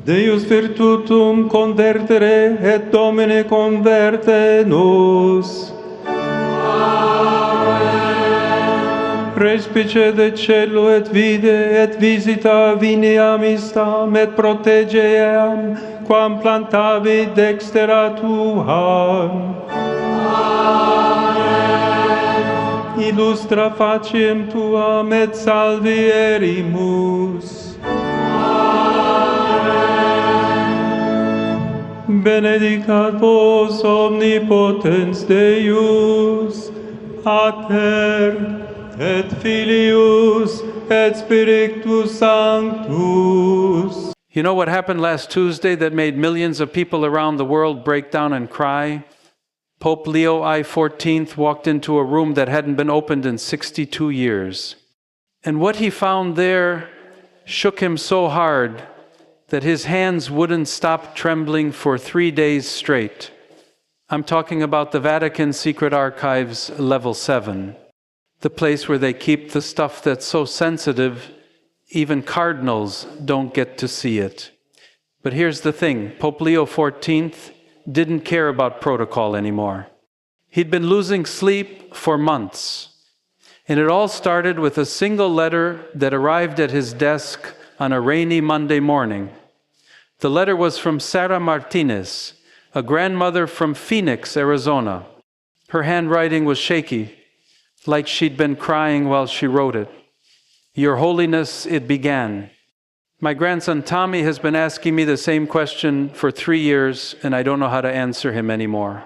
Deus virtutum convertere et Domine converte nos. Respice de celo et vide et visita vineam istam et protegeam quam plantavit dextera tuam. Illustra faciem tuam et salvierimus. Benedicat vos omnipotens Deus, Pater, et Filius, et Spiritus Sanctus. You know what happened last Tuesday that made millions of people around the world break down and cry? Pope Leo XIV walked into a room that hadn't been opened in 62 years. And what he found there shook him so hard that his hands wouldn't stop trembling for 3 days straight. I'm talking about the Vatican Secret Archives Level 7, the place where they keep the stuff that's so sensitive, even cardinals don't get to see it. But here's the thing, Pope Leo XIV didn't care about protocol anymore. He'd been losing sleep for months. And it all started with a single letter that arrived at his desk on a rainy Monday morning. The letter was from Sarah Martinez, a grandmother from Phoenix, Arizona. Her handwriting was shaky, like she'd been crying while she wrote it. Your Holiness, it began. My grandson Tommy has been asking me the same question for 3 years, and I don't know how to answer him anymore.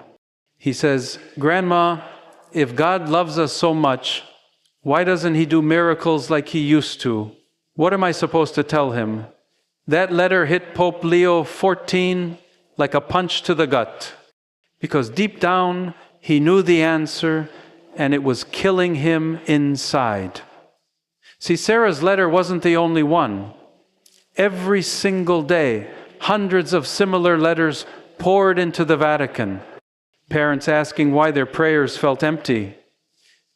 He says, Grandma, if God loves us so much, why doesn't he do miracles like he used to? What am I supposed to tell him? That letter hit Pope Leo XIV like a punch to the gut, because deep down he knew the answer and it was killing him inside. See, Sarah's letter wasn't the only one. Every single day, hundreds of similar letters poured into the Vatican. Parents asking why their prayers felt empty.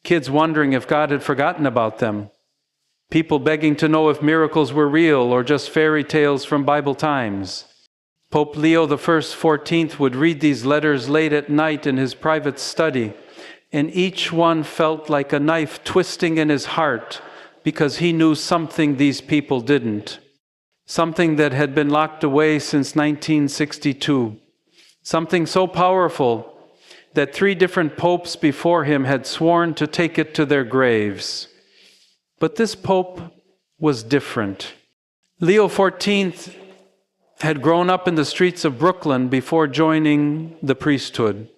Kids wondering if God had forgotten about them. People begging to know if miracles were real or just fairy tales from Bible times. Pope Leo XIV would read these letters late at night in his private study, and each one felt like a knife twisting in his heart because he knew something these people didn't. Something that had been locked away since 1962. Something so powerful that 3 different popes before him had sworn to take it to their graves. But this pope was different. Leo XIV had grown up in the streets of Brooklyn before joining the priesthood.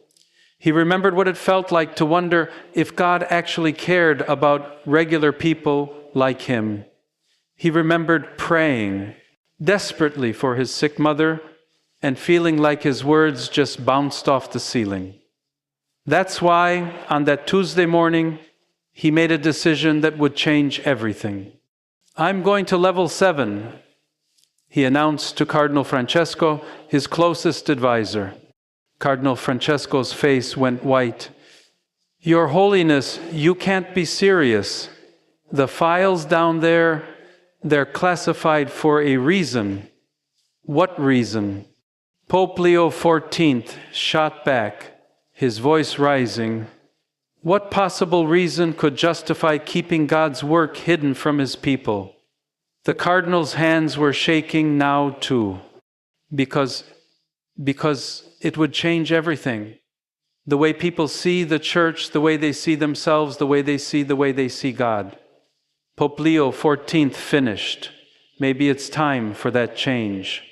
He remembered what it felt like to wonder if God actually cared about regular people like him. He remembered praying desperately for his sick mother and feeling like his words just bounced off the ceiling. That's why, on that Tuesday morning, he made a decision that would change everything. I'm going to level 7, he announced to Cardinal Francesco, his closest advisor. Cardinal Francesco's face went white. Your Holiness, you can't be serious. The files down there, they're classified for a reason. What reason? Pope Leo XIV shot back, his voice rising. What possible reason could justify keeping God's work hidden from his people? The cardinal's hands were shaking now too, because it would change everything. The way people see the church, the way they see themselves, the way they see God. Pope Leo XIV finished. Maybe it's time for that change.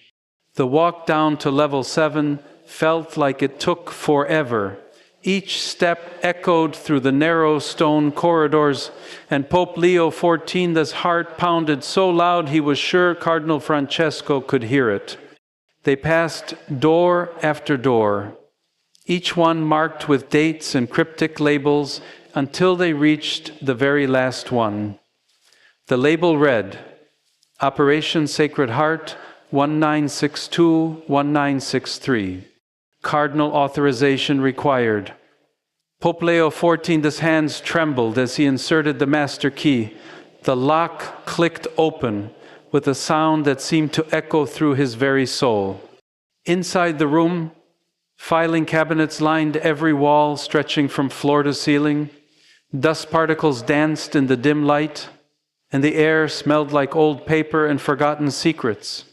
The walk down to level 7 felt like it took forever. Each step echoed through the narrow stone corridors, and Pope Leo XIV's heart pounded so loud he was sure Cardinal Francesco could hear it. They passed door after door, each one marked with dates and cryptic labels until they reached the very last one. The label read, Operation Sacred Heart 1962-1963. Cardinal authorization required. Pope Leo XIV's hands trembled as he inserted the master key. The lock clicked open. with a sound that seemed to echo through his very soul. Inside the room, filing cabinets lined every wall, stretching from floor to ceiling. Dust particles danced in the dim light, and the air smelled like old paper and forgotten secrets.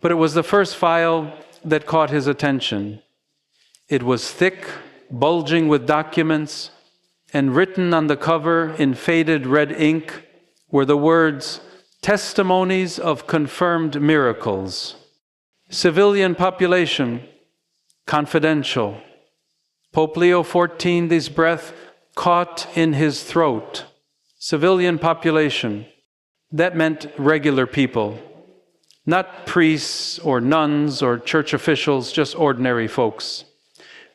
But it was the first file that caught his attention. It was thick, bulging with documents, and written on the cover in faded red ink were the words, "Testimonies of Confirmed Miracles." Civilian population, confidential. Pope Leo XIV's breath caught in his throat. Civilian population. That meant regular people. Not priests or nuns or church officials, just ordinary folks.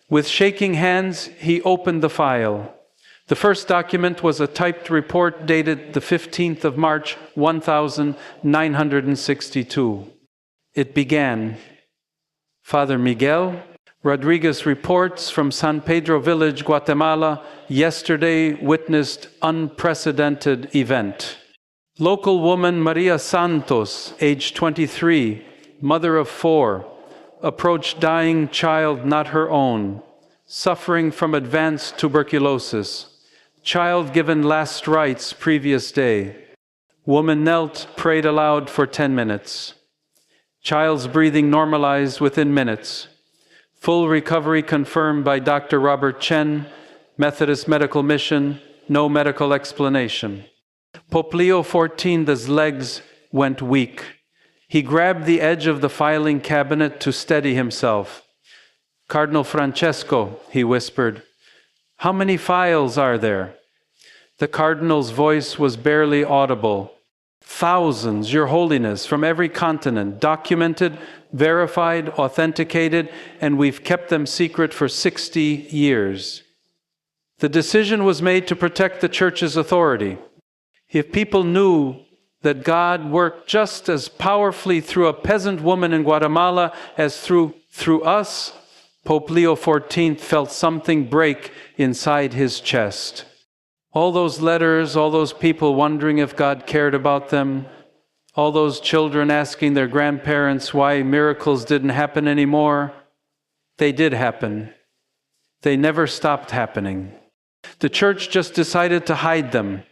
With shaking hands, he opened the file. The first document was a typed report dated the 15th of March, 1962. It began, Father Miguel Rodriguez reports from San Pedro Village, Guatemala, yesterday witnessed unprecedented event. Local woman Maria Santos, age 23, mother of 4, approached dying child not her own, suffering from advanced tuberculosis. Child given last rites previous day. Woman knelt, prayed aloud for 10 minutes. Child's breathing normalized within minutes. Full recovery confirmed by Dr. Robert Chen, Methodist Medical Mission, no medical explanation. Pope Leo XIV's legs went weak. He grabbed the edge of the filing cabinet to steady himself. Cardinal Francesco, he whispered, "How many files are there?" The cardinal's voice was barely audible. "Thousands, Your Holiness, from every continent, documented, verified, authenticated, and we've kept them secret for 60 years. The decision was made to protect the Church's authority. If people knew that God worked just as powerfully through a peasant woman in Guatemala as through us," Pope Leo XIV felt something break inside his chest. All those letters, all those people wondering if God cared about them, all those children asking their grandparents why miracles didn't happen anymore, they did happen. They never stopped happening. The Church just decided to hide them.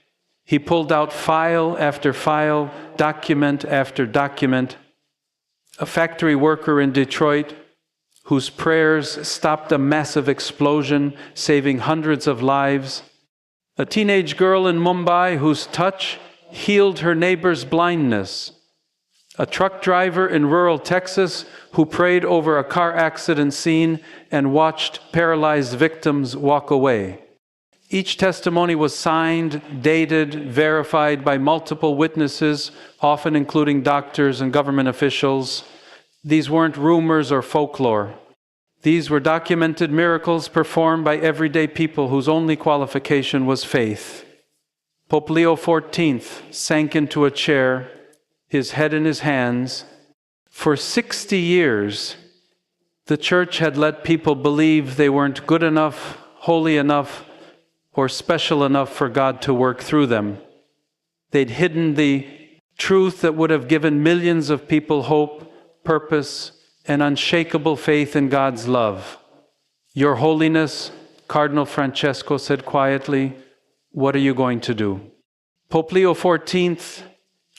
He pulled out file after file, document after document. A factory worker in Detroit, whose prayers stopped a massive explosion, saving hundreds of lives. A teenage girl in Mumbai whose touch healed her neighbor's blindness. A truck driver in rural Texas who prayed over a car accident scene and watched paralyzed victims walk away. Each testimony was signed, dated, verified by multiple witnesses, often including doctors and government officials. These weren't rumors or folklore. These were documented miracles performed by everyday people whose only qualification was faith. Pope Leo XIV sank into a chair, his head in his hands. For 60 years, the Church had let people believe they weren't good enough, holy enough, or special enough for God to work through them. They'd hidden the truth that would have given millions of people hope, purpose, and unshakable faith in God's love. "Your Holiness," Cardinal Francesco said quietly, "what are you going to do?" Pope Leo XIV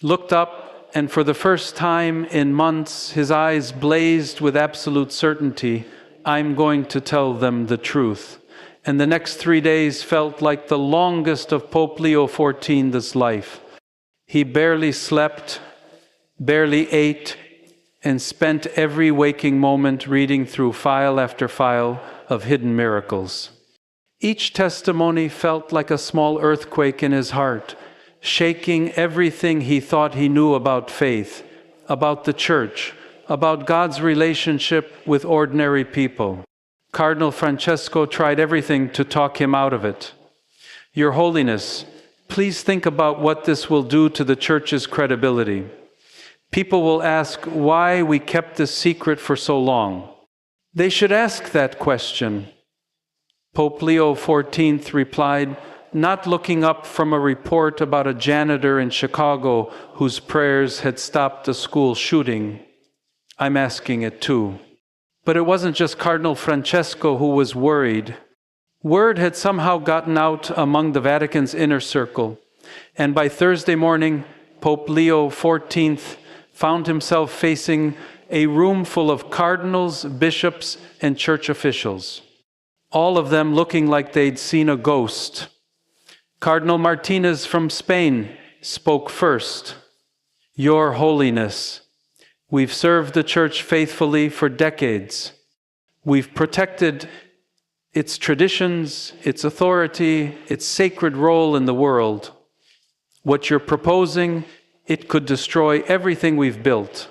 looked up, and for the first time in months, his eyes blazed with absolute certainty. "I'm going to tell them the truth." And the next 3 days felt like the longest of Pope Leo XIV's life. He barely slept, barely ate, and spent every waking moment reading through file after file of hidden miracles. Each testimony felt like a small earthquake in his heart, shaking everything he thought he knew about faith, about the Church, about God's relationship with ordinary people. Cardinal Francesco tried everything to talk him out of it. "Your Holiness, please think about what this will do to the Church's credibility. People will ask why we kept this secret for so long. They should ask that question." Pope Leo XIV replied, not looking up from a report about a janitor in Chicago whose prayers had stopped a school shooting. I'm asking it too. But it wasn't just Cardinal Francesco who was worried. Word had somehow gotten out among the Vatican's inner circle, and by Thursday morning, Pope Leo XIV found himself facing a room full of cardinals, bishops, and church officials, all of them looking like they'd seen a ghost. Cardinal Martinez from Spain spoke first. Your Holiness, we've served the Church faithfully for decades. We've protected its traditions, its authority, its sacred role in the world. What you're proposing, it could destroy everything we've built.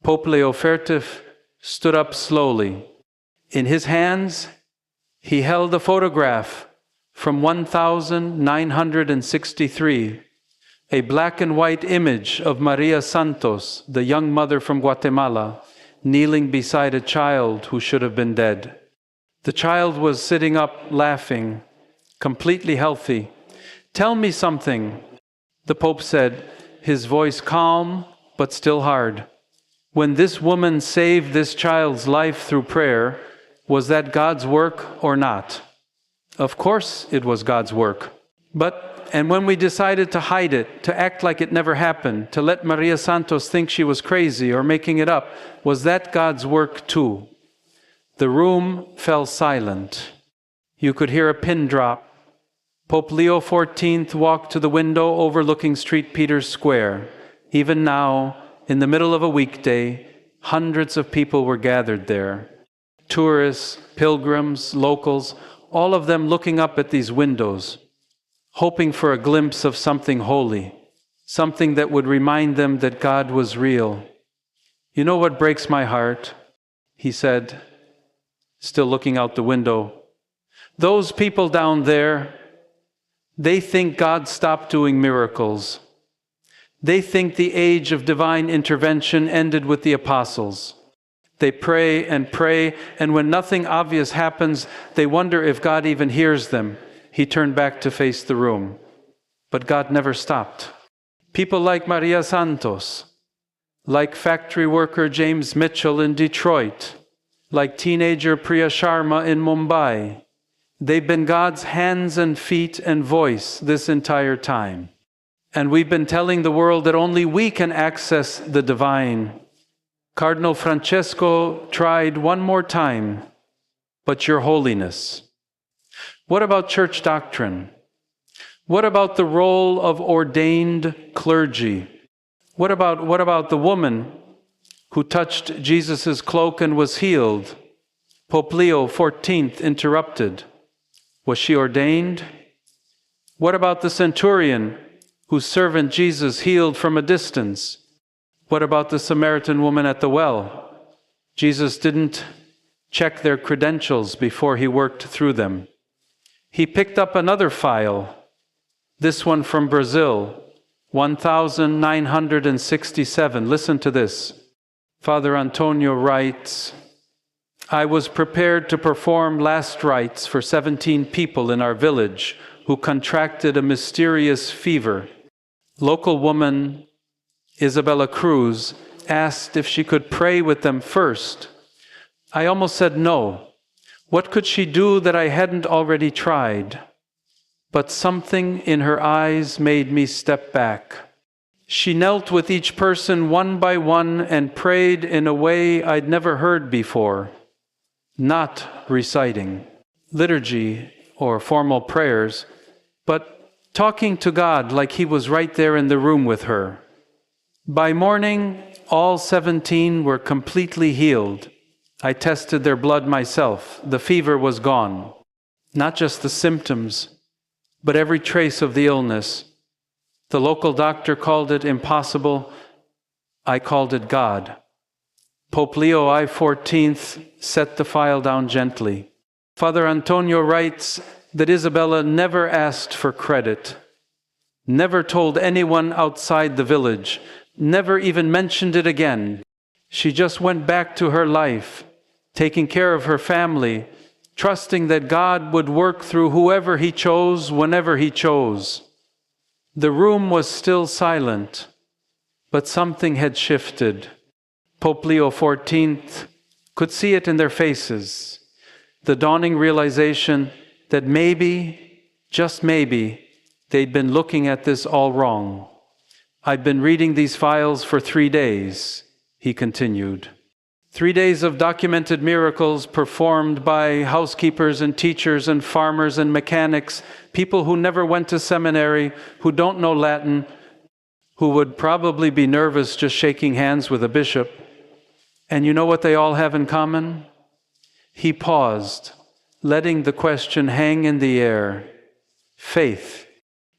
Pope Leo XIV stood up slowly. In his hands, he held a photograph from 1963, a black and white image of Maria Santos, the young mother from Guatemala, kneeling beside a child who should have been dead. The child was sitting up, laughing, completely healthy. Tell me something, the Pope said, his voice calm but still hard. When this woman saved this child's life through prayer, was that God's work or not? Of course it was God's work. And when we decided to hide it, to act like it never happened, to let Maria Santos think she was crazy or making it up, was that God's work too? The room fell silent. You could hear a pin drop. Pope Leo XIV walked to the window overlooking St. Peter's Square. Even now, in the middle of a weekday, hundreds of people were gathered there. Tourists, pilgrims, locals, all of them looking up at these windows, hoping for a glimpse of something holy, something that would remind them that God was real. You know what breaks my heart? He said, still looking out the window. Those people down there, they think God stopped doing miracles. They think the age of divine intervention ended with the apostles. They pray, and when nothing obvious happens, they wonder if God even hears them. He turned back to face the room. But God never stopped. People like Maria Santos, like factory worker James Mitchell in Detroit, like teenager Priya Sharma in Mumbai, they've been God's hands and feet and voice this entire time. And we've been telling the world that only we can access the divine. Cardinal Francesco tried one more time, but Your Holiness. What about church doctrine? What about the role of ordained clergy? What about the woman who touched Jesus' cloak and was healed? Pope Leo XIV interrupted. Was she ordained? What about the centurion whose servant Jesus healed from a distance? What about the Samaritan woman at the well? Jesus didn't check their credentials before he worked through them. He picked up another file, this one from Brazil, 1967. Listen to this. Father Antonio writes, I was prepared to perform last rites for 17 people in our village who contracted a mysterious fever. Local woman Isabella Cruz asked if she could pray with them first. I almost said no. What could she do that I hadn't already tried? But something in her eyes made me step back. She knelt with each person one by one and prayed in a way I'd never heard before, not reciting liturgy or formal prayers, but talking to God like He was right there in the room with her. By morning, all 17 were completely healed. I tested their blood myself. The fever was gone. Not just the symptoms, but every trace of the illness. The local doctor called it impossible. I called it God. Pope Leo XIV set the file down gently. Father Antonio writes that Isabella never asked for credit, never told anyone outside the village, never even mentioned it again. She just went back to her life, taking care of her family, trusting that God would work through whoever he chose, whenever he chose. The room was still silent, but something had shifted. Pope Leo XIV could see it in their faces, the dawning realization that maybe, just maybe, they'd been looking at this all wrong. "I've been reading these files for 3 days," he continued. 3 days of documented miracles performed by housekeepers and teachers and farmers and mechanics, people who never went to seminary, who don't know Latin, who would probably be nervous just shaking hands with a bishop. And you know what they all have in common? He paused, letting the question hang in the air. Faith,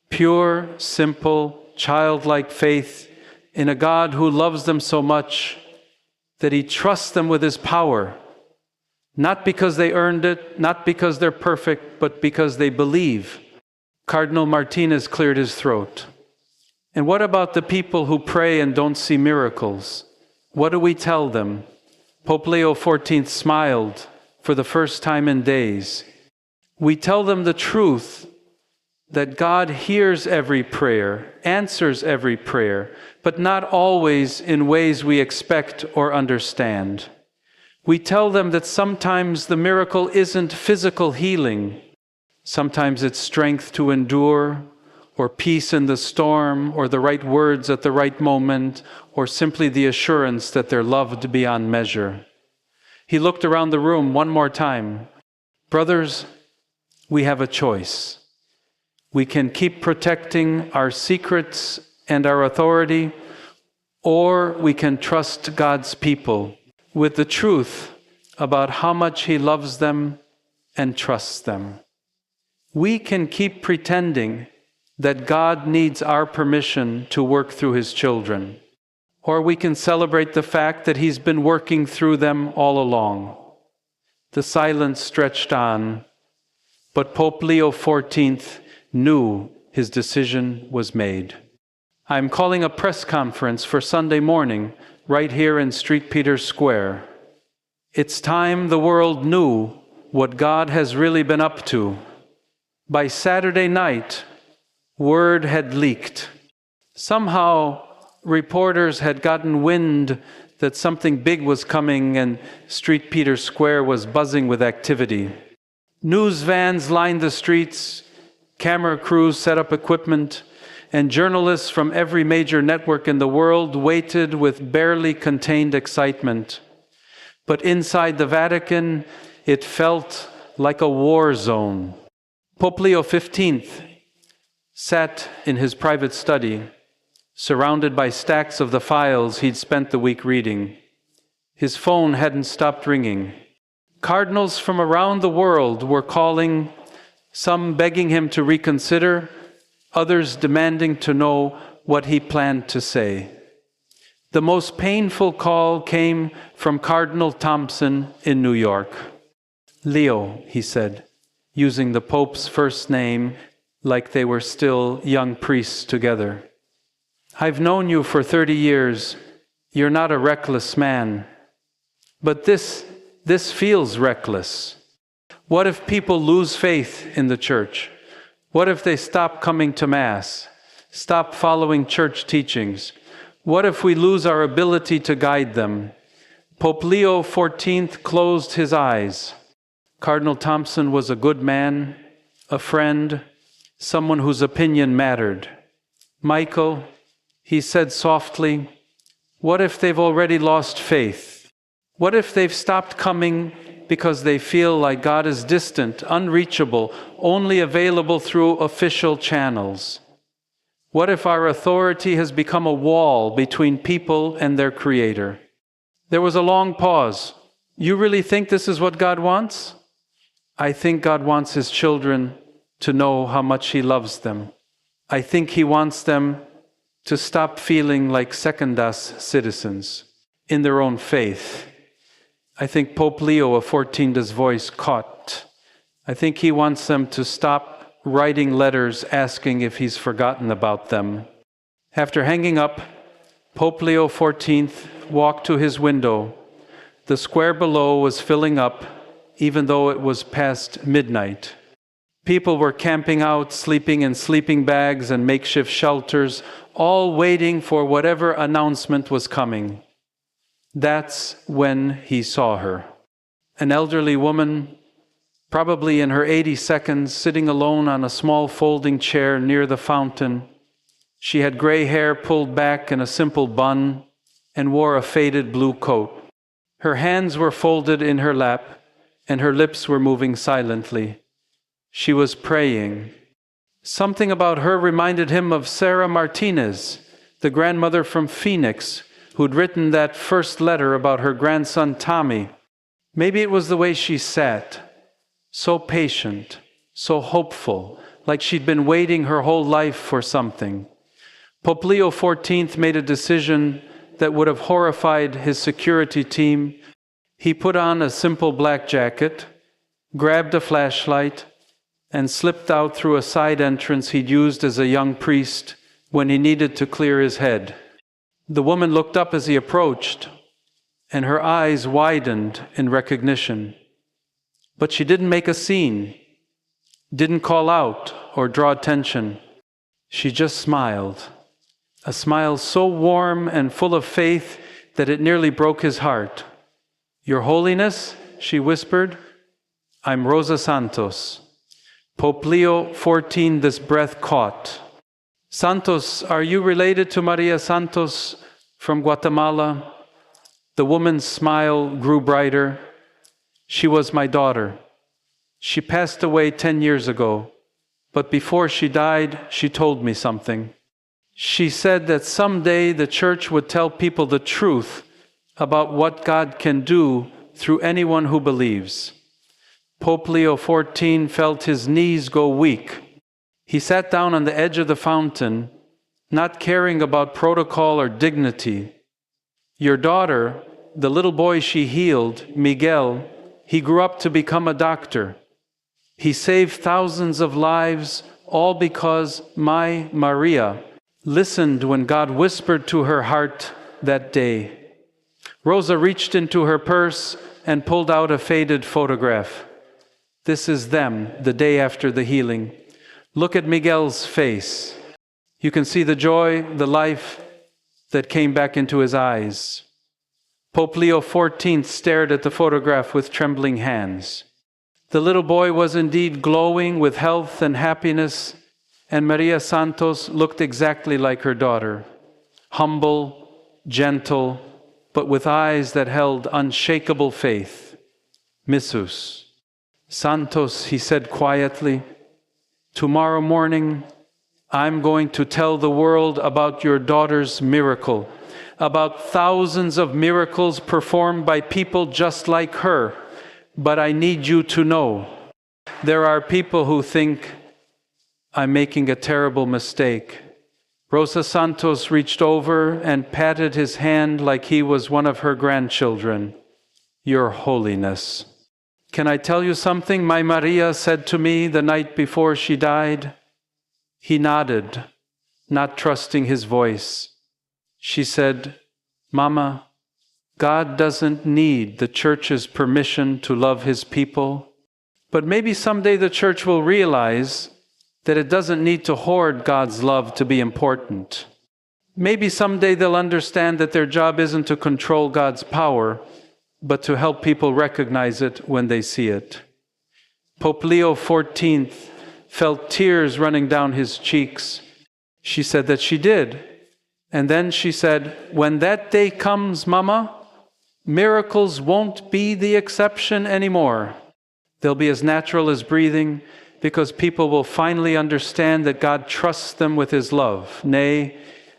pure, simple, childlike faith in a God who loves them so much that he trusts them with his power, not because they earned it, not because they're perfect, but because they believe. Cardinal Martinez cleared his throat. And what about the people who pray and don't see miracles? What do we tell them? Pope Leo XIV smiled for the first time in days. We tell them the truth that God hears every prayer, answers every prayer, but not always in ways we expect or understand. We tell them that sometimes the miracle isn't physical healing. Sometimes it's strength to endure, or peace in the storm, or the right words at the right moment, or simply the assurance that they're loved beyond measure. He looked around the room one more time. Brothers, we have a choice. We can keep protecting our secrets and our authority, or we can trust God's people with the truth about how much He loves them and trusts them. We can keep pretending that God needs our permission to work through His children, or we can celebrate the fact that He's been working through them all along. The silence stretched on, but Pope Leo XIV knew his decision was made. I'm calling a press conference for Sunday morning right here in St. Peter's Square. It's time the world knew what God has really been up to. By Saturday night, word had leaked. Somehow, reporters had gotten wind that something big was coming and St. Peter's Square was buzzing with activity. News vans lined the streets, camera crews set up equipment, and journalists from every major network in the world waited with barely contained excitement. But inside the Vatican, it felt like a war zone. Pope Leo XV sat in his private study, surrounded by stacks of the files he'd spent the week reading. His phone hadn't stopped ringing. Cardinals from around the world were calling, some begging him to reconsider, others demanding to know what he planned to say. The most painful call came from Cardinal Thompson in New York. "Leo," he said, using the Pope's first name like they were still young priests together. "I've known you for 30 years. You're not a reckless man. But this feels reckless. What if people lose faith in the church? What if they stop coming to Mass, stop following church teachings? What if we lose our ability to guide them?" Pope Leo XIV closed his eyes. Cardinal Thompson was a good man, a friend, someone whose opinion mattered. "Michael," he said softly, "what if they've already lost faith? What if they've stopped coming because they feel like God is distant, unreachable, only available through official channels? What if our authority has become a wall between people and their Creator?" There was a long pause. "You really think this is what God wants?" "I think God wants His children to know how much He loves them. I think He wants them to stop feeling like second-class citizens in their own faith." I think Pope Leo XIV's voice caught. I think he wants them to stop writing letters asking if he's forgotten about them. After hanging up, Pope Leo XIV walked to his window. The square below was filling up, even though it was past midnight. People were camping out, sleeping in sleeping bags and makeshift shelters, all waiting for whatever announcement was coming. That's when he saw her. An elderly woman, probably in her 82nd, sitting alone on a small folding chair near the fountain. She had gray hair pulled back in a simple bun and wore a faded blue coat. Her hands were folded in her lap, and her lips were moving silently. She was praying. Something about her reminded him of Sarah Martinez, the grandmother from Phoenix, who'd written that first letter about her grandson Tommy. Maybe it was the way she sat, so patient, so hopeful, like she'd been waiting her whole life for something. Pope Leo XIV made a decision that would have horrified his security team. He put on a simple black jacket, grabbed a flashlight, and slipped out through a side entrance he'd used as a young priest when he needed to clear his head. The woman looked up as he approached, and her eyes widened in recognition. But she didn't make a scene, didn't call out or draw attention. She just smiled, a smile so warm and full of faith that it nearly broke his heart. "Your Holiness," she whispered, "I'm Rosa Santos." Pope Leo XIV, this breath caught. "Santos, are you related to Maria Santos from Guatemala?" The woman's smile grew brighter. "She was my daughter. She passed away 10 years ago, but before she died, she told me something. She said that someday the Church would tell people the truth about what God can do through anyone who believes." Pope Leo XIV felt his knees go weak. He sat down on the edge of the fountain, not caring about protocol or dignity. "Your daughter, the little boy she healed, Miguel, he grew up to become a doctor. He saved thousands of lives, all because my Maria listened when God whispered to her heart that day." Rosa reached into her purse and pulled out a faded photograph. "This is them, the day after the healing. Look at Miguel's face. You can see the joy, the life that came back into his eyes." Pope Leo XIV stared at the photograph with trembling hands. The little boy was indeed glowing with health and happiness, and Maria Santos looked exactly like her daughter, humble, gentle, but with eyes that held unshakable faith. "Missus." "Santos," he said quietly, "tomorrow morning I'm going to tell the world about your daughter's miracle, about thousands of miracles performed by people just like her. But I need you to know, there are people who think I'm making a terrible mistake." Rosa Santos reached over and patted his hand like he was one of her grandchildren. "Your Holiness. Can I tell you something my Maria said to me the night before she died?" He nodded, not trusting his voice. She said, "Mama, God doesn't need the Church's permission to love His people, but maybe someday the Church will realize that it doesn't need to hoard God's love to be important. Maybe someday they'll understand that their job isn't to control God's power, but to help people recognize it when they see it." Pope Leo XIV felt tears running down his cheeks. She said that she did. And then she said, "When that day comes, Mama, miracles won't be the exception anymore. They'll be as natural as breathing, because people will finally understand that God trusts them with His love." Nay,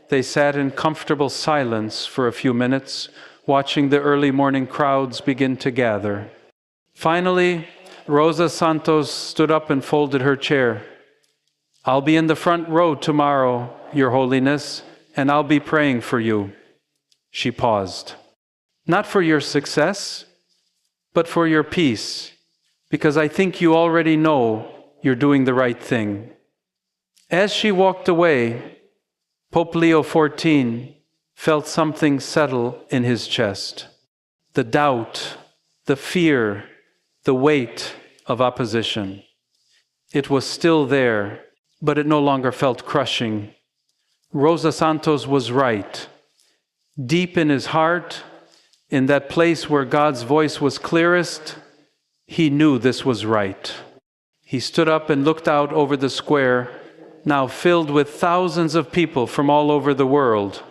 they sat in comfortable silence for a few minutes, watching the early morning crowds begin to gather. Finally, Rosa Santos stood up and folded her chair. "I'll be in the front row tomorrow, Your Holiness, and I'll be praying for you." She paused. "Not for your success, but for your peace, because I think you already know you're doing the right thing." As she walked away, Pope Leo XIV felt something settle in his chest. The doubt, the fear, the weight of opposition. It was still there, but it no longer felt crushing. Rosa Santos was right. Deep in his heart, in that place where God's voice was clearest, he knew this was right. He stood up and looked out over the square, now filled with thousands of people from all over the world.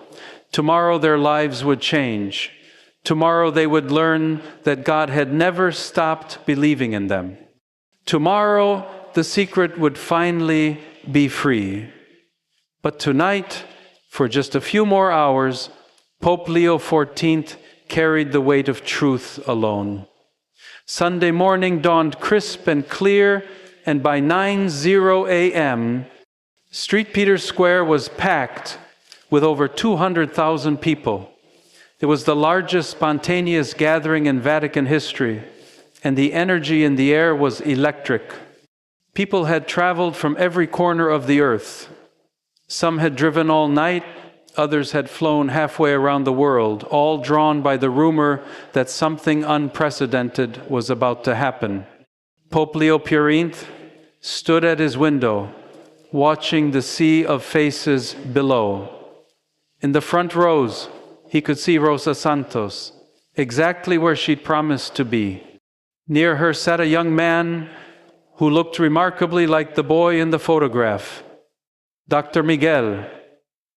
Tomorrow their lives would change. Tomorrow they would learn that God had never stopped believing in them. Tomorrow the secret would finally be free. But tonight, for just a few more hours, Pope Leo XIV carried the weight of truth alone. Sunday morning dawned crisp and clear, and by 9:00 a.m., St. Peter's Square was packed with over 200,000 people. It was the largest spontaneous gathering in Vatican history, and the energy in the air was electric. People had traveled from every corner of the earth. Some had driven all night, others had flown halfway around the world, all drawn by the rumor that something unprecedented was about to happen. Pope Leo XIV stood at his window, watching the sea of faces below. In the front rows, he could see Rosa Santos, exactly where she'd promised to be. Near her sat a young man who looked remarkably like the boy in the photograph, Dr. Miguel,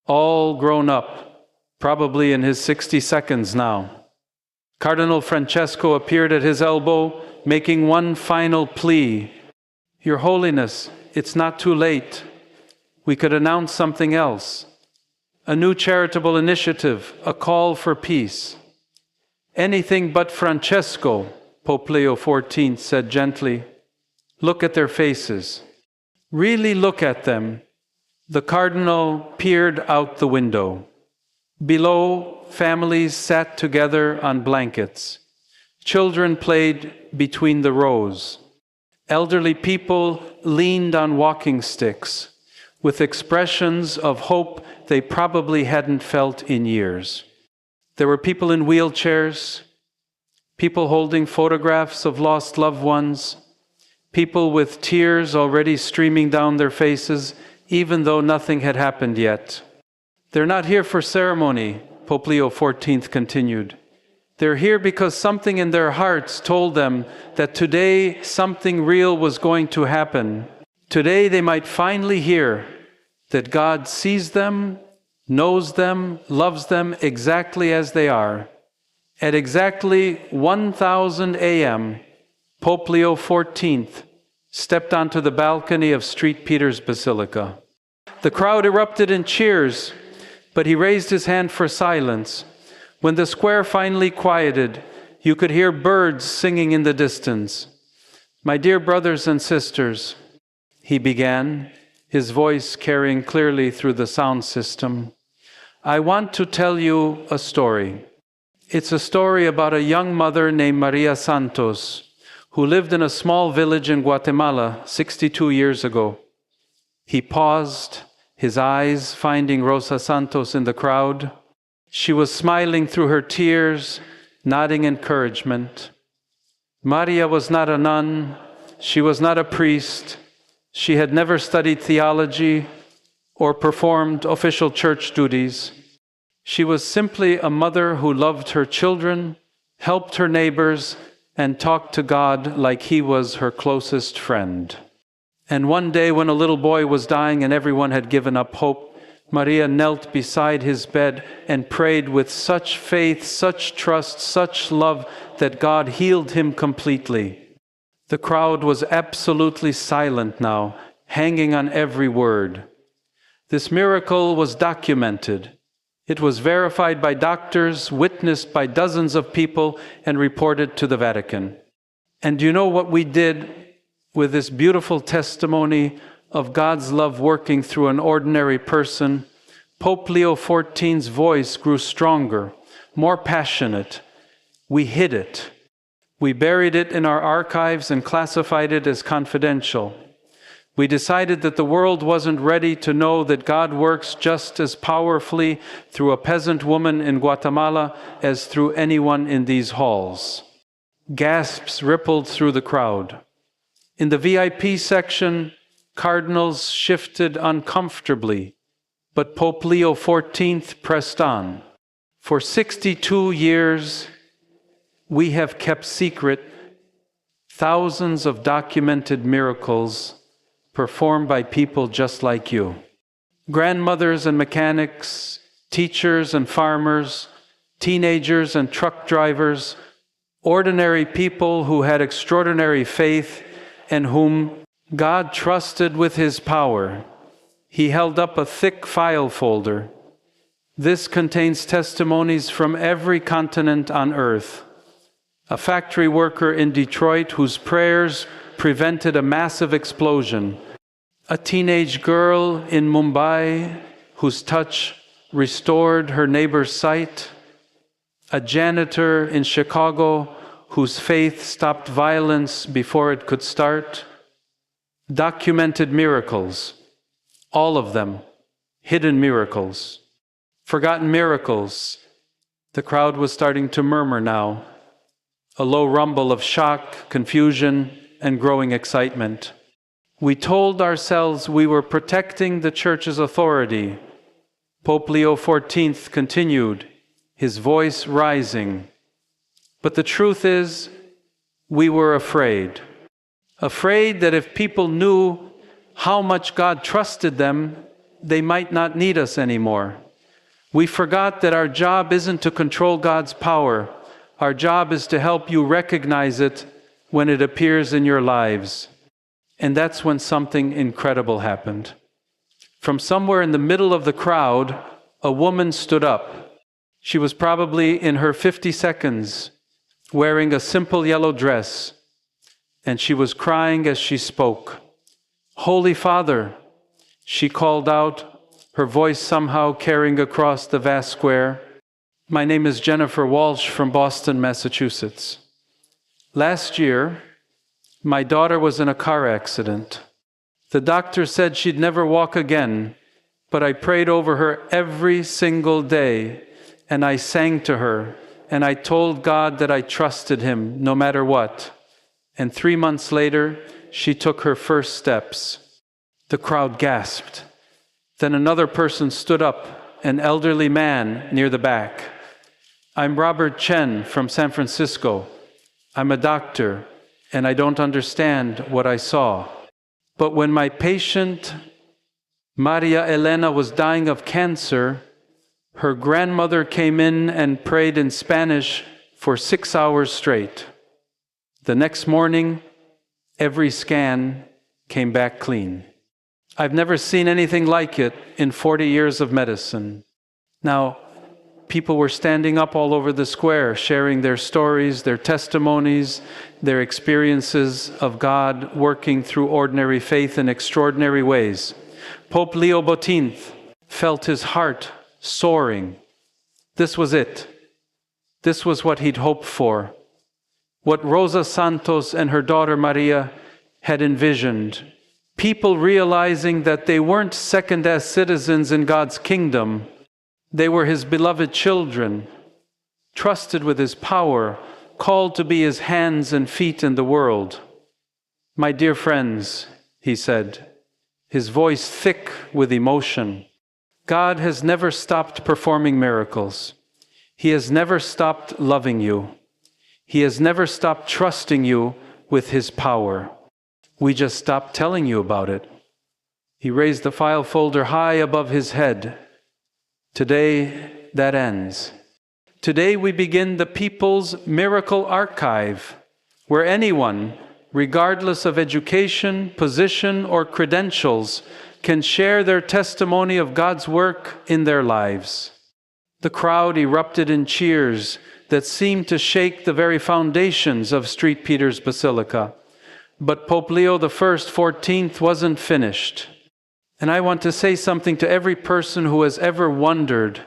all grown up, probably in his 60 seconds now. Cardinal Francesco appeared at his elbow, making one final plea. Your Holiness, it's not too late. We could announce something else. A new charitable initiative, a call for peace. Anything but Francesco, Pope Leo XIV said gently. Look at their faces. Really look at them. The cardinal peered out the window. Below, families sat together on blankets. Children played between the rows. Elderly people leaned on walking sticks, with expressions of hope they probably hadn't felt in years. There were people in wheelchairs, people holding photographs of lost loved ones, people with tears already streaming down their faces, even though nothing had happened yet. They're not here for ceremony, Pope Leo XIV continued. They're here because something in their hearts told them that today something real was going to happen. Today they might finally hear that God sees them, knows them, loves them exactly as they are. At exactly 1000 a.m., Pope Leo XIV stepped onto the balcony of St. Peter's Basilica. The crowd erupted in cheers, but he raised his hand for silence. When the square finally quieted, you could hear birds singing in the distance. My dear brothers and sisters, he began, his voice carrying clearly through the sound system. I want to tell you a story. It's a story about a young mother named Maria Santos, who lived in a small village in Guatemala 62 years ago. He paused, his eyes finding Rosa Santos in the crowd. She was smiling through her tears, nodding encouragement. Maria was not a nun, she was not a priest, she had never studied theology or performed official church duties. She was simply a mother who loved her children, helped her neighbors, and talked to God like he was her closest friend. And one day when a little boy was dying and everyone had given up hope, Maria knelt beside his bed and prayed with such faith, such trust, such love that God healed him completely. The crowd was absolutely silent now, hanging on every word. This miracle was documented. It was verified by doctors, witnessed by dozens of people, and reported to the Vatican. And do you know what we did with this beautiful testimony of God's love working through an ordinary person? Pope Leo XIV's voice grew stronger, more passionate. We hid it. We buried it in our archives and classified it as confidential. We decided that the world wasn't ready to know that God works just as powerfully through a peasant woman in Guatemala as through anyone in these halls. Gasps rippled through the crowd. In the VIP section, cardinals shifted uncomfortably, but Pope Leo XIV pressed on. For 62 years, we have kept secret thousands of documented miracles performed by people just like you. Grandmothers and mechanics, teachers and farmers, teenagers and truck drivers, ordinary people who had extraordinary faith and whom God trusted with His power. He held up a thick file folder. This contains testimonies from every continent on earth. A factory worker in Detroit whose prayers prevented a massive explosion. A teenage girl in Mumbai whose touch restored her neighbor's sight. A janitor in Chicago whose faith stopped violence before it could start. Documented miracles, all of them, hidden miracles, forgotten miracles. The crowd was starting to murmur now, a low rumble of shock, confusion, and growing excitement. We told ourselves we were protecting the Church's authority. Pope Leo XIV continued, his voice rising. But the truth is, we were afraid. Afraid that if people knew how much God trusted them, they might not need us anymore. We forgot that our job isn't to control God's power. Our job is to help you recognize it when it appears in your lives. And that's when something incredible happened. From somewhere in the middle of the crowd, a woman stood up. She was probably in her 50s, wearing a simple yellow dress, and she was crying as she spoke. "Holy Father," she called out, her voice somehow carrying across the vast square. "My name is Jennifer Walsh from Boston, Massachusetts. Last year, my daughter was in a car accident. The doctor said she'd never walk again, but I prayed over her every single day, and I sang to her, and I told God that I trusted Him no matter what. And 3 months later, she took her first steps." The crowd gasped. Then another person stood up, an elderly man near the back. "I'm Robert Chen from San Francisco. I'm a doctor, and I don't understand what I saw. But when my patient, Maria Elena, was dying of cancer, her grandmother came in and prayed in Spanish for 6 hours straight. The next morning, every scan came back clean. I've never seen anything like it in 40 years of medicine." Now, people were standing up all over the square, sharing their stories, their testimonies, their experiences of God working through ordinary faith in extraordinary ways. Pope Leo XIV felt his heart soaring. This was it. This was what he'd hoped for. What Rosa Santos and her daughter Maria had envisioned. People realizing that they weren't second-class citizens in God's kingdom. They were His beloved children, trusted with His power, called to be His hands and feet in the world. "My dear friends," he said, his voice thick with emotion, "God has never stopped performing miracles. He has never stopped loving you. He has never stopped trusting you with His power. We just stopped telling you about it." He raised the file folder high above his head. Today, that ends. Today we begin the People's Miracle Archive, where anyone, regardless of education, position, or credentials, can share their testimony of God's work in their lives. The crowd erupted in cheers that seemed to shake the very foundations of St. Peter's Basilica. But Pope Leo XIV wasn't finished. And I want to say something to every person who has ever wondered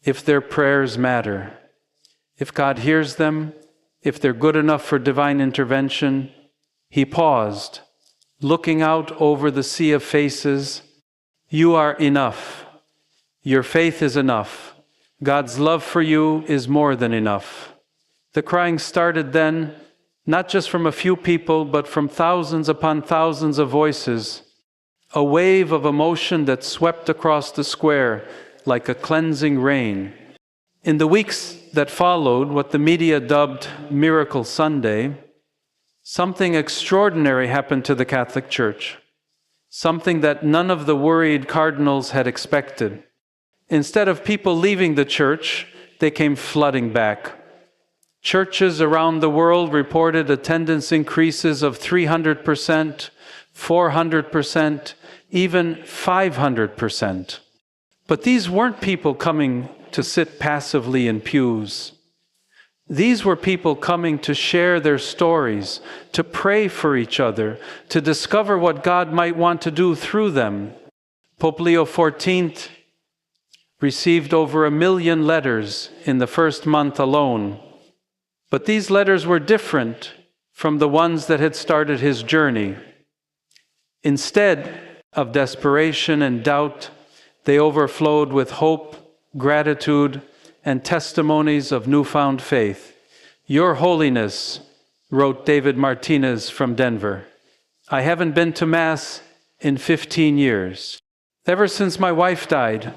if their prayers matter, if God hears them, if they're good enough for divine intervention. He paused, looking out over the sea of faces. You are enough. Your faith is enough. God's love for you is more than enough. The crying started then, not just from a few people, but from thousands upon thousands of voices, a wave of emotion that swept across the square like a cleansing rain. In the weeks that followed, what the media dubbed Miracle Sunday, something extraordinary happened to the Catholic Church, something that none of the worried cardinals had expected. Instead of people leaving the church, they came flooding back. Churches around the world reported attendance increases of 300%, 400%, even 500%. But these weren't people coming to sit passively in pews. These were people coming to share their stories, to pray for each other, to discover what God might want to do through them. Pope Leo XIV received over 1 million letters in the first month alone. But these letters were different from the ones that had started his journey. Instead of desperation and doubt, they overflowed with hope, gratitude, and testimonies of newfound faith. "Your Holiness," wrote David Martinez from Denver, "I haven't been to Mass in 15 years. Ever since my wife died,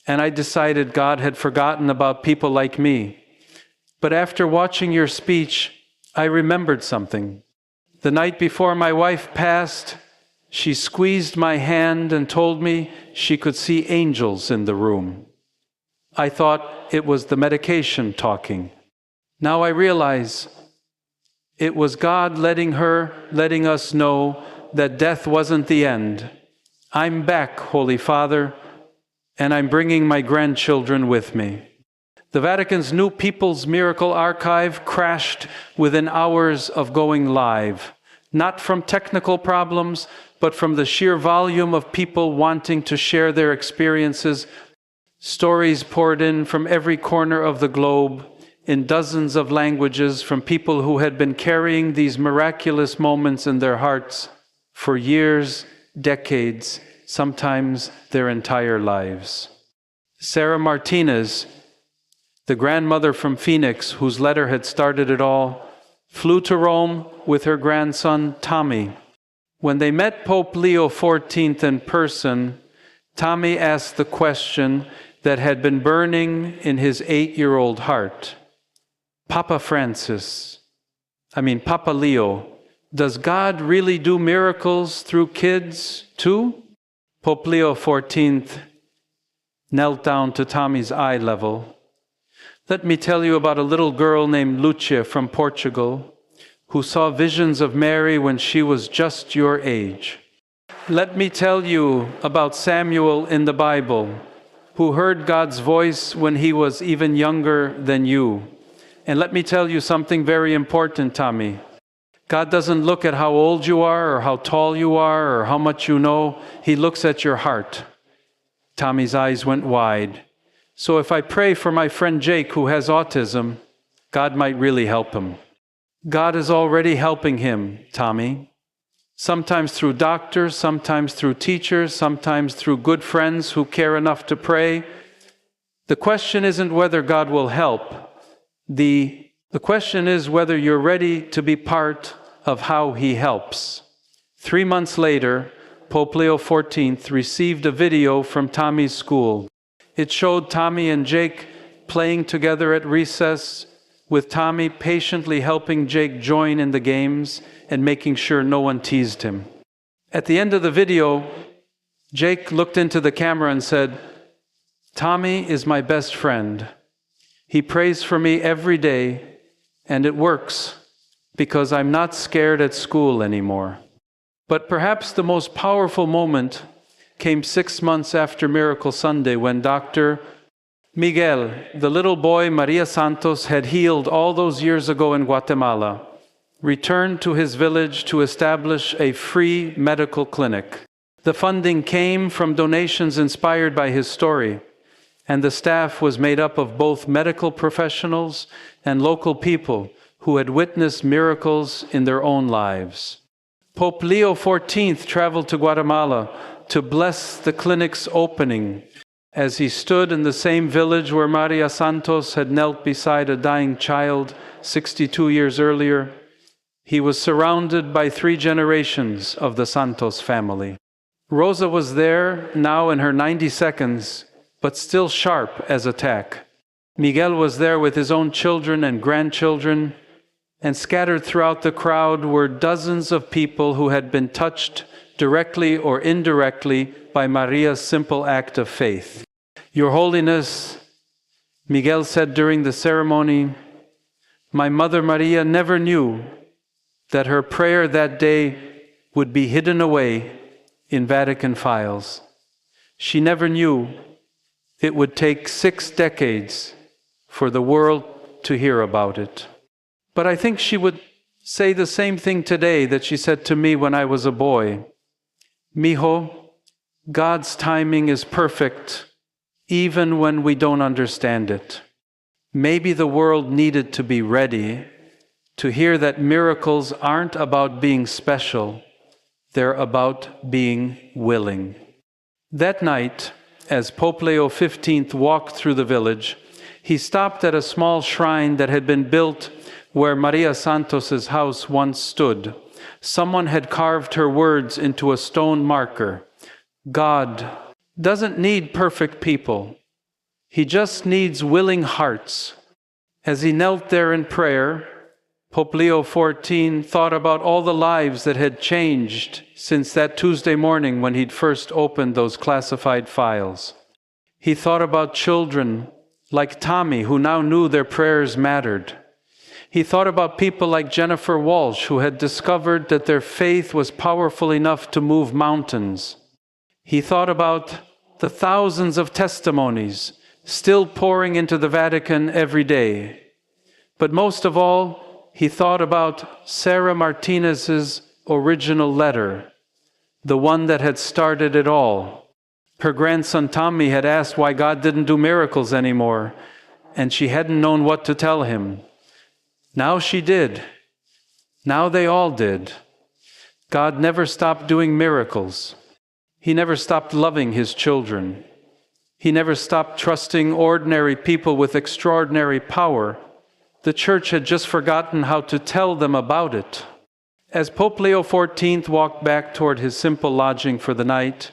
and I decided God had forgotten about people like me. But after watching your speech, I remembered something. The night before my wife passed, she squeezed my hand and told me she could see angels in the room. I thought it was the medication talking. Now I realize it was God letting us know that death wasn't the end. I'm back, Holy Father, and I'm bringing my grandchildren with me." The Vatican's new People's Miracle Archive crashed within hours of going live, not from technical problems, but from the sheer volume of people wanting to share their experiences. Stories poured in from every corner of the globe, in dozens of languages, from people who had been carrying these miraculous moments in their hearts for years, decades, sometimes their entire lives. Sarah Martinez, the grandmother from Phoenix, whose letter had started it all, flew to Rome with her grandson, Tommy. When they met Pope Leo XIV in person, Tommy asked the question that had been burning in his 8-year-old heart. Papa Leo, does God really do miracles through kids too? Pope Leo XIV knelt down to Tommy's eye level. "Let me tell you about a little girl named Lucia from Portugal who saw visions of Mary when she was just your age. Let me tell you about Samuel in the Bible, who heard God's voice when he was even younger than you. And let me tell you something very important, Tommy. God doesn't look at how old you are or how tall you are or how much you know. He looks at your heart." Tommy's eyes went wide. "So if I pray for my friend Jake who has autism, God might really help him." God is already helping him, Tommy. Sometimes through doctors, sometimes through teachers, sometimes through good friends who care enough to pray. The question isn't whether God will help. The question is whether you're ready to be part of how he helps. 3 months later, Pope Leo XIV received a video from Tommy's school. It showed Tommy and Jake playing together at recess, with Tommy patiently helping Jake join in the games and making sure no one teased him. At the end of the video, Jake looked into the camera and said, "Tommy is my best friend. He prays for me every day, and it works because I'm not scared at school anymore." But perhaps the most powerful moment came 6 months after Miracle Sunday, when Dr. Miguel, the little boy Maria Santos had healed all those years ago in Guatemala, returned to his village to establish a free medical clinic. The funding came from donations inspired by his story, and the staff was made up of both medical professionals and local people who had witnessed miracles in their own lives. Pope Leo XIV traveled to Guatemala to bless the clinic's opening. As he stood in the same village where Maria Santos had knelt beside a dying child 62 years earlier, He was surrounded by 3 generations of the Santos family. Rosa was there, now in her 90 seconds, but still sharp as a tack. Miguel was there with his own children and grandchildren, and scattered throughout the crowd were dozens of people who had been touched directly or indirectly by Maria's simple act of faith. Your Holiness, Miguel said during the ceremony, my mother Maria never knew that her prayer that day would be hidden away in Vatican files. She never knew it would take 6 decades for the world to hear about it. But I think she would say the same thing today that she said to me when I was a boy. Mijo, God's timing is perfect, even when we don't understand it. Maybe the world needed to be ready to hear that miracles aren't about being special, they're about being willing. That night, as Pope Leo XV walked through the village, he stopped at a small shrine that had been built where Maria Santos's house once stood. Someone had carved her words into a stone marker. God doesn't need perfect people. He just needs willing hearts. As he knelt there in prayer, Pope Leo XIV thought about all the lives that had changed since that Tuesday morning when he'd first opened those classified files. He thought about children like Tommy, who now knew their prayers mattered. He thought about people like Jennifer Walsh, who had discovered that their faith was powerful enough to move mountains. He thought about the thousands of testimonies still pouring into the Vatican every day. But most of all, he thought about Sarah Martinez's original letter, the one that had started it all. Her grandson Tommy had asked why God didn't do miracles anymore, and she hadn't known what to tell him. Now she did. Now they all did. God never stopped doing miracles. He never stopped loving his children. He never stopped trusting ordinary people with extraordinary power. The Church had just forgotten how to tell them about it. As Pope Leo XIV walked back toward his simple lodging for the night,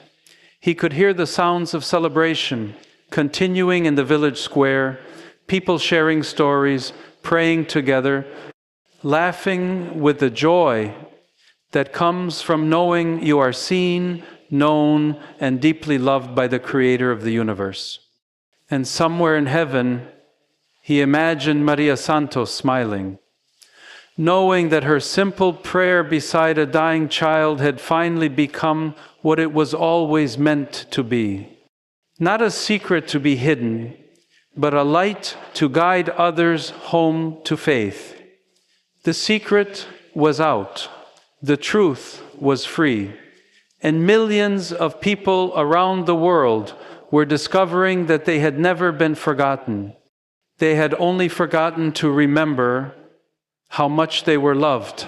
he could hear the sounds of celebration continuing in the village square, people sharing stories, praying together, laughing with the joy that comes from knowing you are seen, known, and deeply loved by the Creator of the universe. And somewhere in heaven, he imagined Maria Santos smiling, knowing that her simple prayer beside a dying child had finally become what it was always meant to be. Not a secret to be hidden, but a light to guide others home to faith. The secret was out. The truth was free. And millions of people around the world were discovering that they had never been forgotten. They had only forgotten to remember how much they were loved.